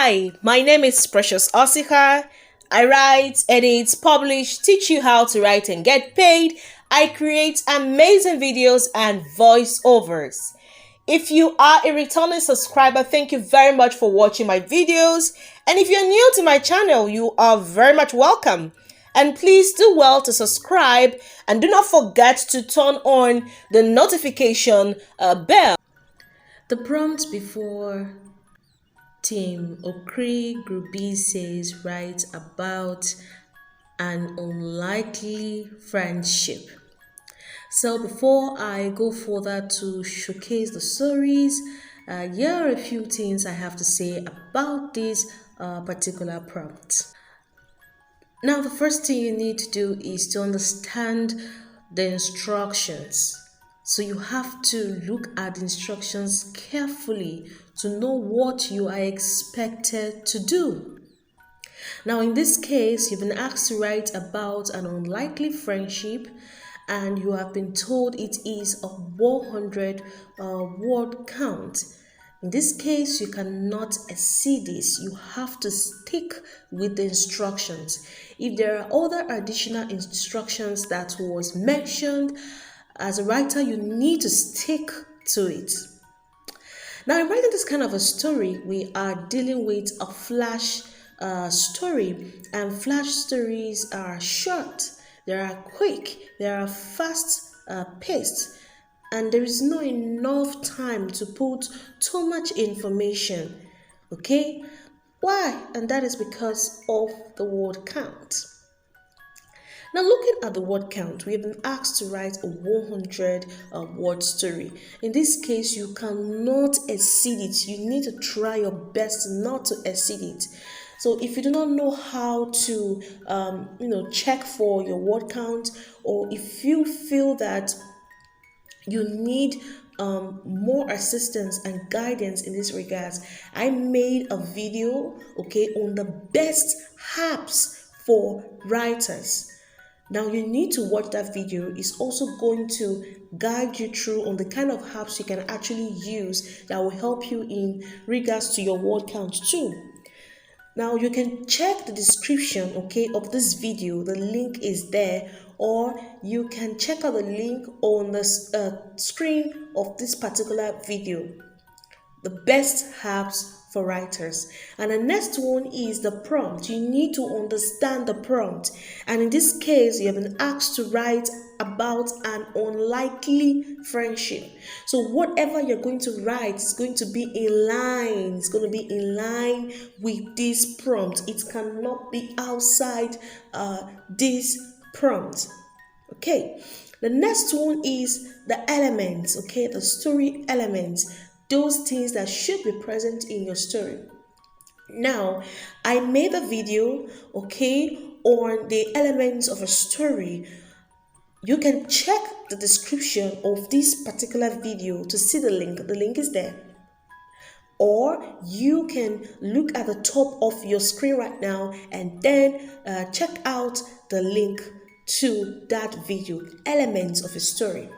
Hi, my name is Precious Osikha. I write, edit, publish, teach you how to write and get paid. I create amazing videos and voiceovers. If you are a returning subscriber, thank you very much for watching my videos. And if you're new to my channel, you are very much welcome. And please do well to subscribe and do not forget to turn on the notification bell. The prompt before Tim Okri Group B says write about an unlikely friendship. So before I go further to showcase the stories, here are a few things I have to say about this particular prompt. Now, the first thing you need to do is to understand the instructions. So you have to look at the instructions carefully to know what you are expected to do. Now, in this case, you've been asked to write about an unlikely friendship and you have been told it is a 100 word count. In this case, you cannot exceed this. You have to stick with the instructions. If there are other additional instructions that was mentioned, as a writer, you need to stick to it. Now, in writing this kind of a story, we are dealing with a flash story, and flash stories are short, they are quick, they are fast paced, and there is not enough time to put too much information. Okay, why? And that is because of the word count. Now, looking at the word count, we have been asked to write a 100 word story. In this case, you cannot exceed it. You need to try your best not to exceed it. So if you do not know how to, check for your word count, or if you feel that you need more assistance and guidance in this regards, I made a video, on the best apps for writers. Now you need to watch that video. It's also going to guide you through on the kind of apps you can actually use that will help you in regards to your word count too. Now you can check the description, of this video. The link is there, or you can check out the link on the screen of this particular video. The best apps for writers. And the next one is the prompt. You need to understand the prompt. And in this case, you have been asked to write about an unlikely friendship. So whatever you're going to write is going to be in line. It's going to be in line with this prompt. It cannot be outside this prompt. Okay. The next one is the elements. The story elements. Those things that should be present in your story. Now, I made a video, on the elements of a story. You can check the description of this particular video to see the link. The link is there. Or you can look at the top of your screen right now and then check out the link to that video, elements of a story.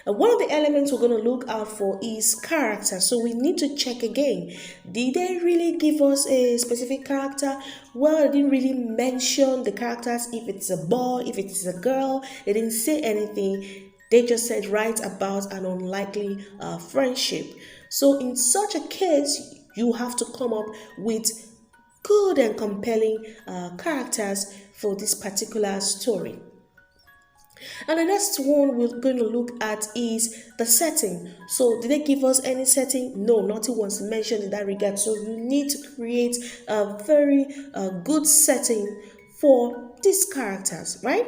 One of the elements we're going to look out for is character. So we need to check again. Did they really give us a specific character? Well, they didn't really mention the characters. If it's a boy, if it's a girl, they didn't say anything. They just said write about an unlikely friendship. So in such a case, you have to come up with good and compelling characters for this particular story. And the next one we're going to look at is the setting. So did they give us any setting? No, nothing was mentioned in that regard. So you need to create a very good setting for these characters, right?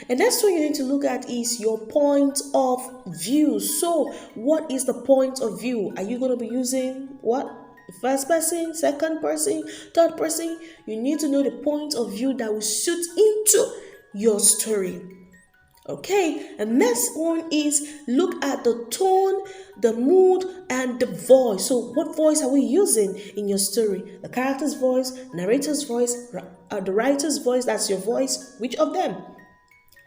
And next one you need to look at is your point of view. So what is the point of view? Are you going to be using what? First person, second person, third person? You need to know the point of view that will suit into your story. And next one is look at the tone, the mood, and the voice. So what voice are we using in your story? The character's voice, narrator's voice, the writer's voice, that's your voice. Which of them?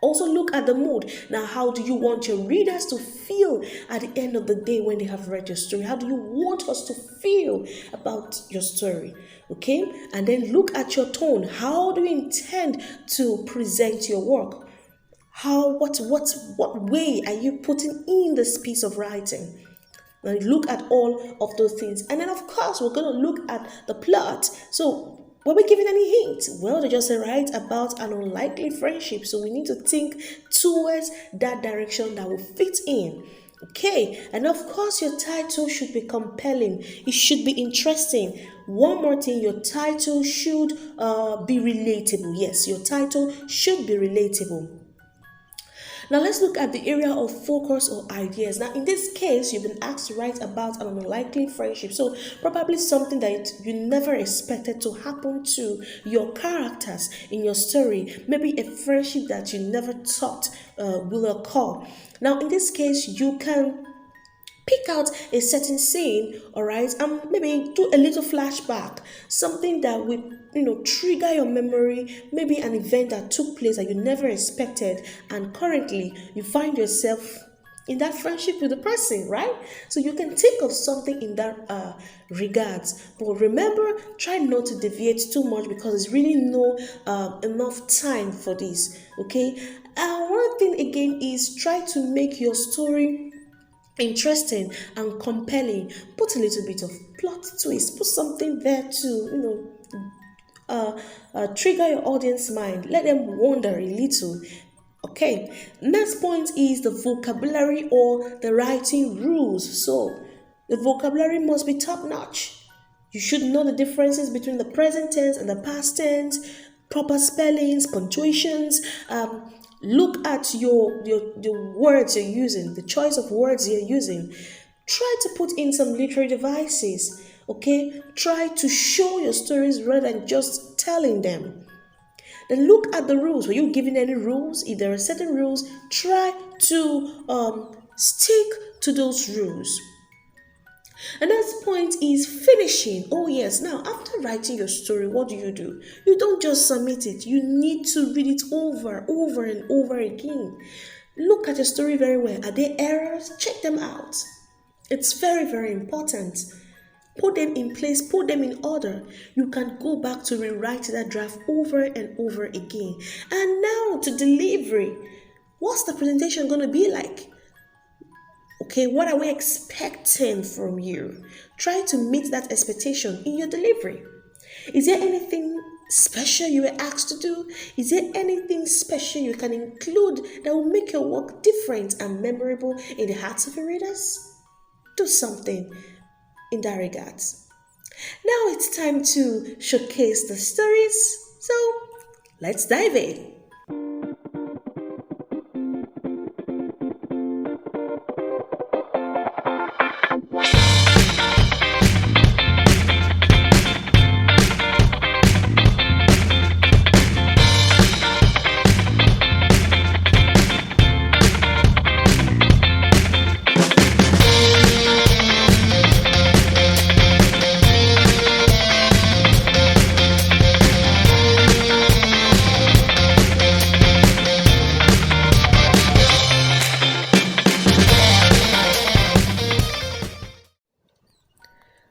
Also look at the mood. Now, how do you want your readers to feel at the end of the day when they have read your story? How do you want us to feel about your story? Okay? And then look at your tone. How do you intend to present your work? What way are you putting in this piece of writing? Now look at all of those things. And then of course we're gonna look at the plot. So were we given any hint? Well, they just write about an unlikely friendship. So we need to think towards that direction that will fit in. Okay, and of course your title should be compelling. It should be interesting. One more thing, your title should be relatable. Yes, your title should be relatable. Now let's look at the area of focus or ideas. Now in this case, you've been asked to write about an unlikely friendship. So probably something that you never expected to happen to your characters in your story. Maybe a friendship that you never thought will occur. Now in this case, you can pick out a certain scene, all right, and maybe do a little flashback, something that will trigger your memory, maybe an event that took place that you never expected, and currently you find yourself in that friendship with the person, right? So you can think of something in that regards, but remember, try not to deviate too much because there's really no enough time for this. Okay, one thing again is try to make your story interesting and compelling. Put a little bit of plot twist, put something there to trigger your audience mind, let them wonder a little. Okay, next point is the vocabulary or the writing rules. So the vocabulary must be top notch. You should know the differences between the present tense and the past tense, proper spellings, punctuations. Look at your words you're using, the choice of words you're using. Try to put in some literary devices. Okay, try to show your stories rather than just telling them. Then look at the rules. Were you given any rules? If there are certain rules, try to stick to those rules. And next point is finishing. Oh yes, now after writing your story, what do? You don't just submit it. You need to read it over and over again. Look at your story very well. Are there errors? Check them out. It's very, very important. Put them in place, put them in order. You can go back to rewrite that draft over and over again. And now to delivery. What's the presentation going to be like? Okay, what are we expecting from you? Try to meet that expectation in your delivery. Is there anything special you were asked to do? Is there anything special you can include that will make your work different and memorable in the hearts of your readers? Do something in that regard. Now it's time to showcase the stories. So let's dive in.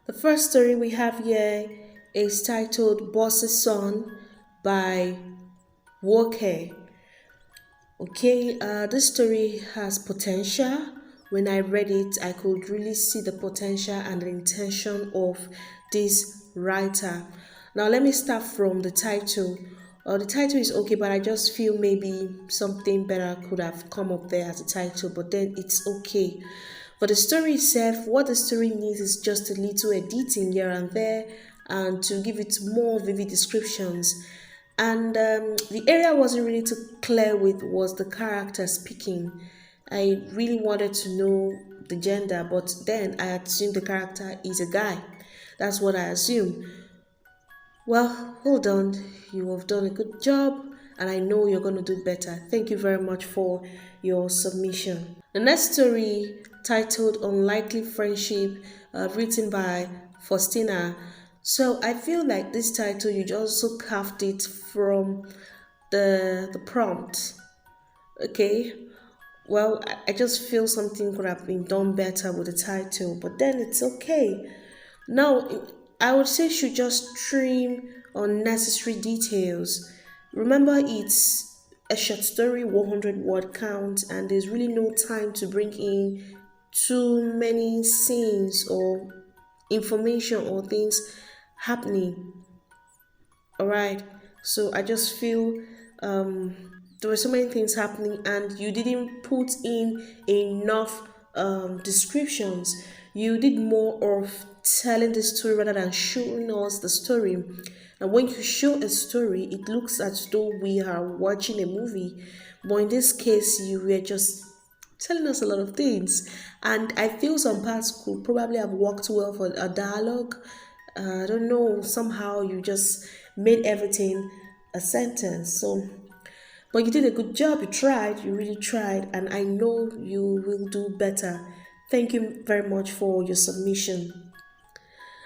The first story we have here is titled Boss's Son by Walker. Okay, this story has potential. When I read it, I could really see the potential and the intention of this writer. Now, let me start from the title. The title is okay, but I just feel maybe something better could have come up there as a title, but then it's okay. For the story itself, what the story needs is just a little editing here and there and to give it more vivid descriptions. And the area wasn't really too clear with was the character speaking. I really wanted to know the gender, but then I assumed the character is a guy. That's what I assumed. Well, hold on. You have done a good job, and I know you're going to do better. Thank you very much for your submission. The next story, titled Unlikely Friendship, written by FAUSTINA. So I feel like this title, you also carved it from the prompt. Okay, well, I just feel something could have been done better with the title, but then it's okay. Now, I would say should just trim unnecessary details. Remember, it's a short story, 100 word count, and there's really no time to bring in too many scenes or information or things happening. All right. So I just feel there were so many things happening, and you didn't put in enough descriptions. You did more of telling the story rather than showing us the story. And when you show a story, it looks as though we are watching a movie. But in this case, you were just telling us a lot of things. And I feel some parts could probably have worked well for a dialogue. I don't know, somehow you just made everything a sentence. So, but you did a good job. You tried, you really tried, and I know you will do better. Thank you very much for your submission.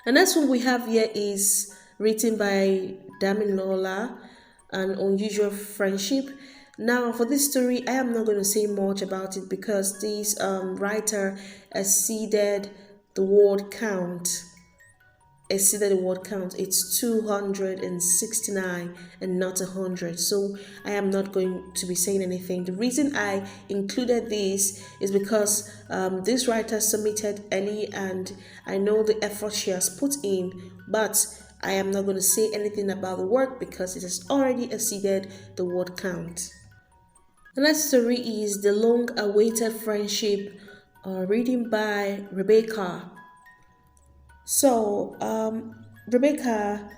The next one we have here is written by Damilola, An Unusual Friendship. Now, for this story, I am not going to say much about it because this writer exceeded the word count. Exceeded the word count. It's 269 and not 100. So I am not going to be saying anything. The reason I included this is because this writer submitted early and I know the effort she has put in, but I am not going to say anything about the work because it has already exceeded the word count. The next story is The Long Awaited Friendship, written by Rebecca. So, Rebecca,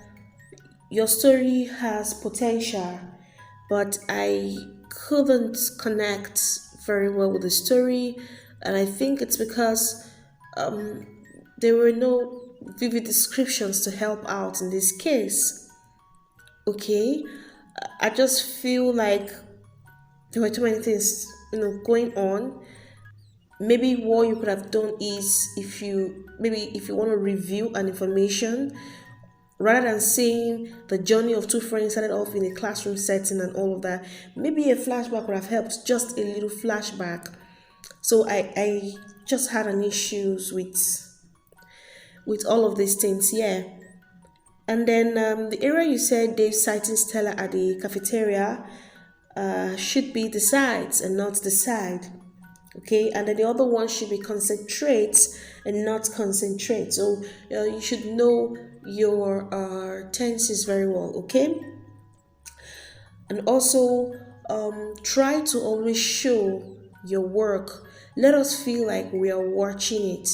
your story has potential, but I couldn't connect very well with the story, and I think it's because there were no vivid descriptions to help out in this case. Okay, I just feel like there were too many things, going on. Maybe what you could have done is if you want to review an information rather than saying the journey of two friends started off in a classroom setting and all of that, maybe a flashback would have helped, just a little flashback. So I just had an issues with all of these things, yeah. And then the area you said Dave citing Stella at the cafeteria should be the sides and not the side. Okay, and then the other one should be concentrates and not concentrate. So you should know your tenses very well. Okay, and also try to always show your work. Let us feel like we are watching it.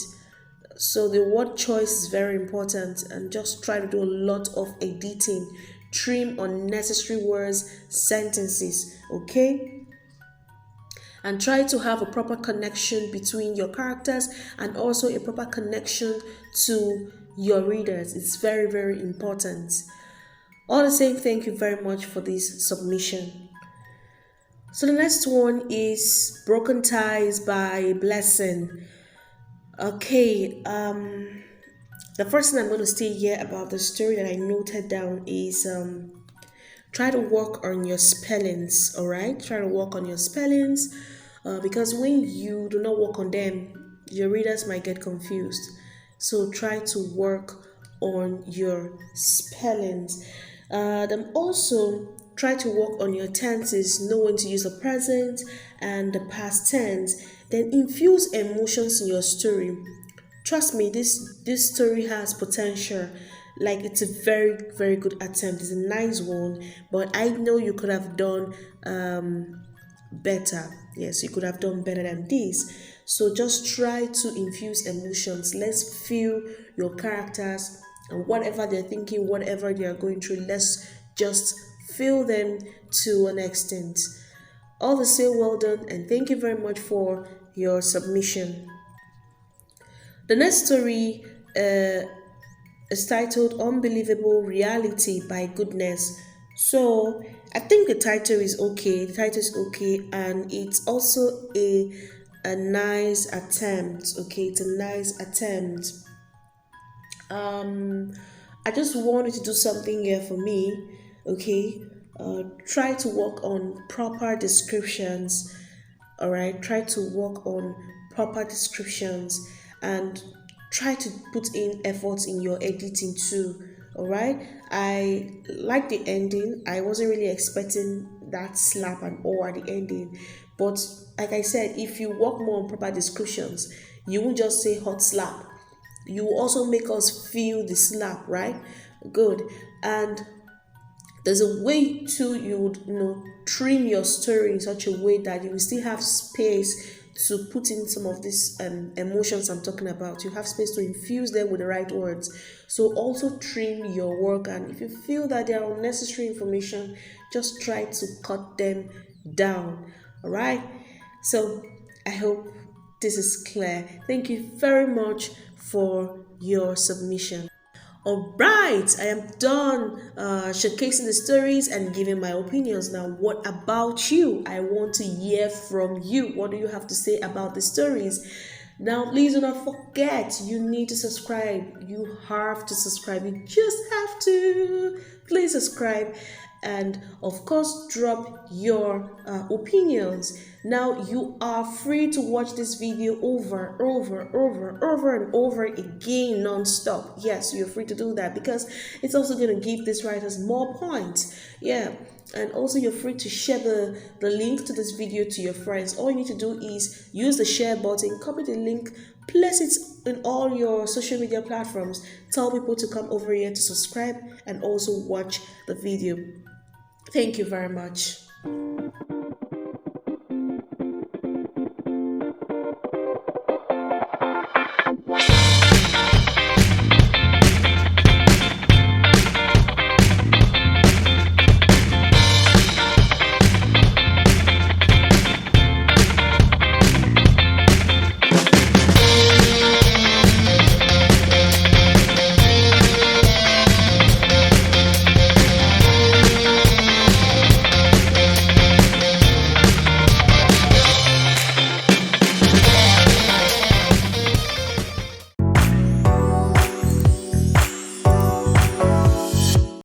So the word choice is very important, and just try to do a lot of editing, trim unnecessary words, sentences. Okay, and try to have a proper connection between your characters and also a proper connection to your readers. It's very, very important. All the same, thank you very much for this submission. So the next one is Broken Ties by Blessing. Okay, the first thing I'm going to say here about the story that I noted down is try to work on your spellings. All right, try to work on your spellings because when you do not work on them, your readers might get confused. So try to work on your spellings. Then also try to work on your tenses, know when to use the present and the past tense. Then infuse emotions in your story. Trust me, this story has potential. Like, it's a very, very good attempt. It's a nice one, but I know you could have done better. Yes, you could have done better than this. So just try to infuse emotions. Let's feel your characters and whatever they're thinking, whatever they are going through. Let's just feel them to an extent. All the same, well done, and thank you very much for your submission. The next story is titled Unbelievable Reality by Goodness. So I think the title is okay. The title is okay, and it's also a nice attempt. Okay, it's a nice attempt. I just wanted to do something here for me. Okay. try to work on proper descriptions. All right, try to work on proper descriptions and try to put in efforts in your editing too. All right, I like the ending. I wasn't really expecting that slap and all at the ending, but like I said, if you work more on proper descriptions, you won't just say hot slap, you will also make us feel the slap, right? Good. And there's a way to, you would, trim your story in such a way that you will still have space to put in some of these emotions I'm talking about. You have space to infuse them with the right words. So also trim your work, and if you feel that they are unnecessary information, just try to cut them down. All right. So I hope this is clear. Thank you very much for your submission. All right, I am done showcasing the stories and giving my opinions. Now, what about you? I want to hear from you. What do you have to say about the stories? Now, please do not forget, you need to subscribe. You have to subscribe. You just have to. Please subscribe. And of course, drop your opinions. Now you are free to watch this video over and over again non-stop. Yes, you're free to do that because it's also going to give these writers more points. Yeah. And also you're free to share the link to this video to your friends. All you need to do is use the share button, copy the link, place it in all your social media platforms. Tell people to come over here to subscribe and also watch the video. Thank you very much.